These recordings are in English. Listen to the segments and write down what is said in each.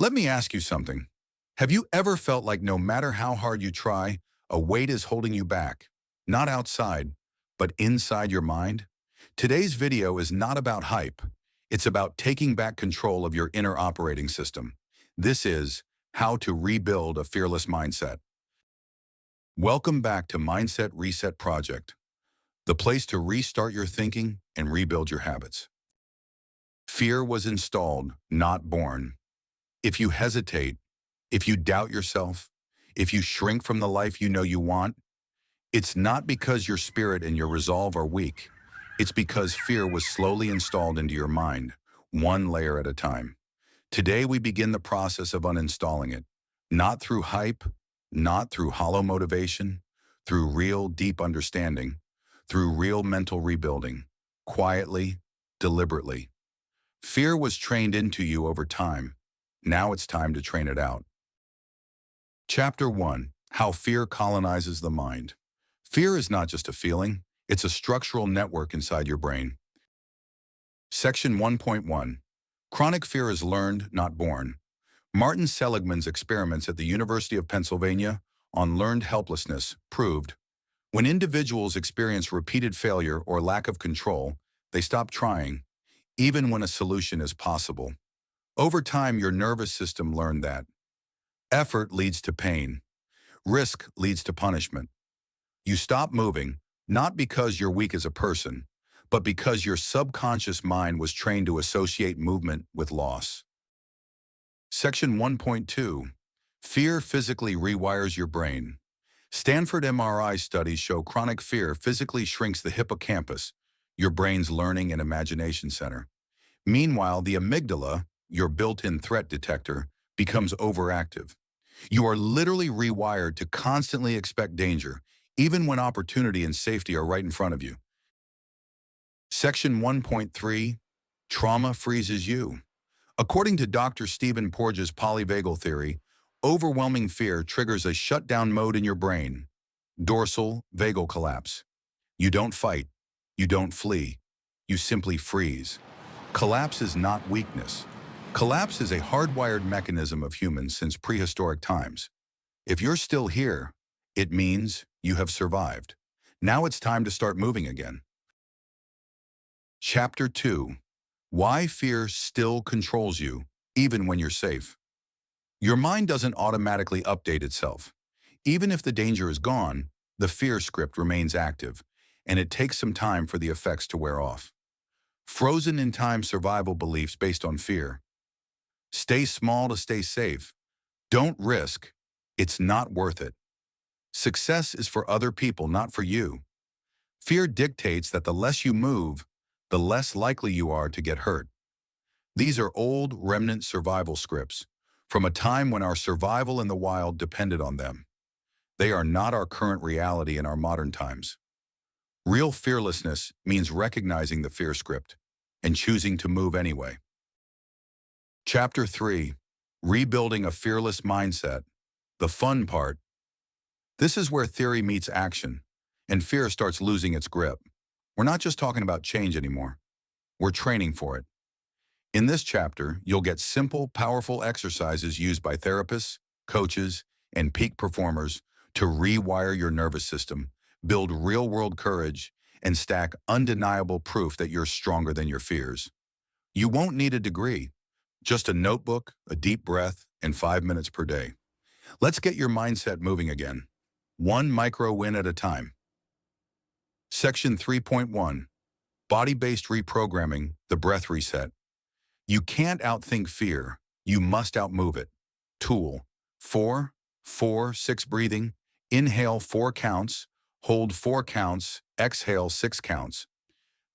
Let me ask you something. Have you ever felt like no matter how hard you try, a weight is holding you back? Not outside, but inside your mind? Today's video is not about hype. It's about taking back control of your inner operating system. This is how to rebuild a fearless mindset. Welcome back to Mindset Reset Project, the place to restart your thinking and rebuild your habits. Fear was installed, not born. If you hesitate, if you doubt yourself, if you shrink from the life you know you want, it's not because your spirit and your resolve are weak. It's because fear was slowly installed into your mind, one layer at a time. Today we begin the process of uninstalling it, not through hype, not through hollow motivation, through real deep understanding, through real mental rebuilding, quietly, deliberately. Fear was trained into you over time. Now it's time to train it out. Chapter 1. How Fear Colonizes the Mind. Fear is not just a feeling, it's a structural network inside your brain. Section 1.1. Chronic fear is learned, not born. Martin Seligman's experiments at the University of Pennsylvania on learned helplessness proved when individuals experience repeated failure or lack of control, they stop trying, even when a solution is possible. Over time, your nervous system learned that effort leads to pain. Risk leads to punishment. You stop moving, not because you're weak as a person, but because your subconscious mind was trained to associate movement with loss. Section 1.2. Fear physically rewires your brain. Stanford MRI studies show chronic fear physically shrinks the hippocampus, your brain's learning and imagination center. Meanwhile, the amygdala, your built-in threat detector, becomes overactive. You are literally rewired to constantly expect danger, even when opportunity and safety are right in front of you. Section 1.3. Trauma freezes you. According to Dr. Stephen Porges' polyvagal theory, overwhelming fear triggers a shutdown mode in your brain. Dorsal vagal collapse. You don't fight. You don't flee. You simply freeze. Collapse is not weakness. Collapse is a hardwired mechanism of humans since prehistoric times. If you're still here, it means you have survived. Now it's time to start moving again. Chapter 2. Why fear still controls you, even when you're safe. Your mind doesn't automatically update itself. Even if the danger is gone, the fear script remains active, and it takes some time for the effects to wear off. Frozen in time survival beliefs based on fear. Stay small to stay safe. Don't risk. It's not worth it. Success is for other people, not for you. Fear dictates that the less you move, the less likely you are to get hurt. These are old remnant survival scripts from a time when our survival in the wild depended on them. They are not our current reality in our modern times. Real fearlessness means recognizing the fear script and choosing to move anyway. Chapter 3. Rebuilding a fearless mindset. The fun part. This is where theory meets action, and fear starts losing its grip. We're not just talking about change anymore. We're training for it. In this chapter, you'll get simple, powerful exercises used by therapists, coaches, and peak performers to rewire your nervous system, build real-world courage, and stack undeniable proof that you're stronger than your fears. You won't need a degree, just a notebook, a deep breath, and 5 minutes per day. Let's get your mindset moving again, one micro win at a time. Section 3.1. Body-based reprogramming, the breath reset. You can't outthink fear. You must outmove it. Tool. 4, 4, 6 breathing. Inhale 4 counts. Hold 4 counts. Exhale 6 counts.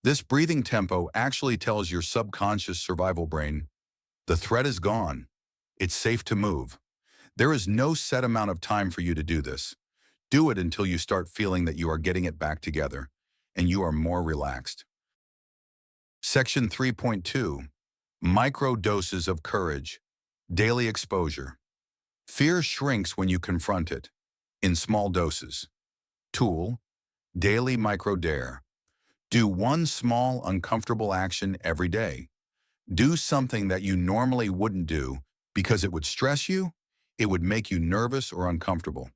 This breathing tempo actually tells your subconscious survival brain, the threat is gone. It's safe to move. There is no set amount of time for you to do this. Do it until you start feeling that you are getting it back together and you are more relaxed. Section 3.2. Micro doses of courage. Daily exposure. Fear shrinks when you confront it, in small doses. Tool. Daily micro dare. Do one small, uncomfortable action every day. Do something that you normally wouldn't do because it would stress you, it would make you nervous or uncomfortable.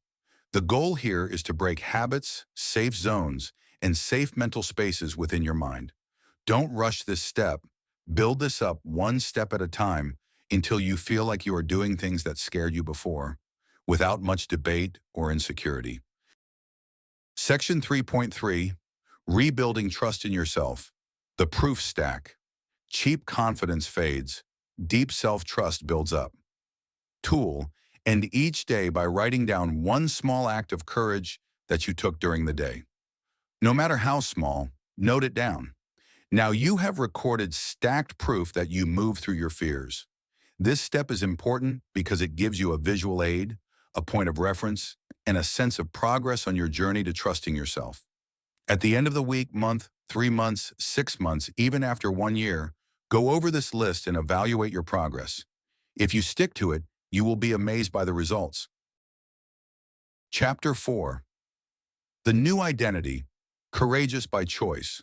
The goal here is to break habits, safe zones, and safe mental spaces within your mind. Don't rush this step. Build this up one step at a time until you feel like you are doing things that scared you before, without much debate or insecurity. Section 3.3, Rebuilding Trust in Yourself. The proof stack. Cheap confidence fades. Deep self-trust builds up. Tool, end each day by writing down one small act of courage that you took during the day. No matter how small, note it down. Now you have recorded stacked proof that you move through your fears. This step is important because it gives you a visual aid, a point of reference, and a sense of progress on your journey to trusting yourself. At the end of the week, month, 3 months, 6 months, even after 1 year, go over this list and evaluate your progress. If you stick to it, you will be amazed by the results. Chapter 4. The New Identity, Courageous by Choice.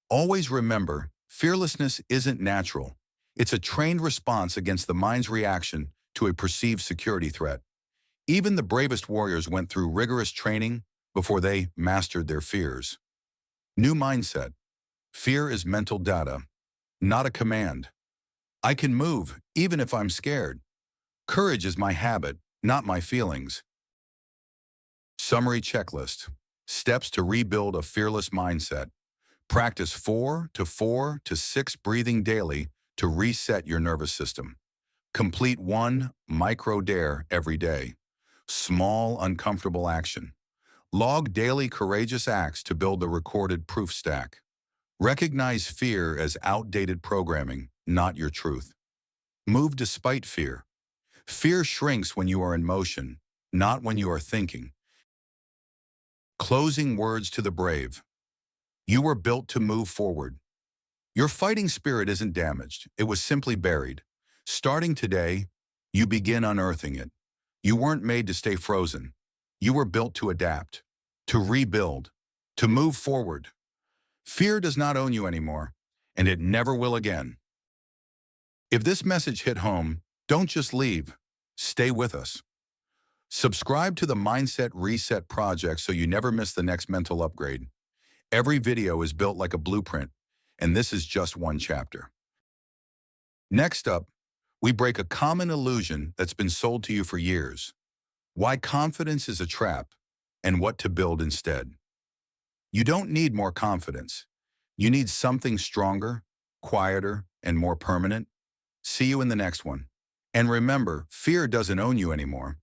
Always remember, fearlessness isn't natural. It's a trained response against the mind's reaction to a perceived security threat. Even the bravest warriors went through rigorous training before they mastered their fears. New mindset. Fear is mental data, not a command. I can move, even if I'm scared. Courage is my habit, not my feelings. Summary checklist. Steps to rebuild a fearless mindset. Practice 4 to 6 breathing daily to reset your nervous system. Complete 1 micro-dare every day. Small, uncomfortable action. Log daily courageous acts to build the recorded proof stack. Recognize fear as outdated programming, not your truth. Move despite fear. Fear shrinks when you are in motion, not when you are thinking. Closing words to the brave. You were built to move forward. Your fighting spirit isn't damaged. It was simply buried. Starting today, you begin unearthing it. You weren't made to stay frozen. You were built to adapt, to rebuild, to move forward. Fear does not own you anymore, and it never will again. If this message hit home, don't just leave. Stay with us. Subscribe to the Mindset Reset Project so you never miss the next mental upgrade. Every video is built like a blueprint, and this is just one chapter. Next up, we break a common illusion that's been sold to you for years. Why confidence is a trap, and what to build instead. You don't need more confidence. You need something stronger, quieter, and more permanent. See you in the next one. And remember, fear doesn't own you anymore.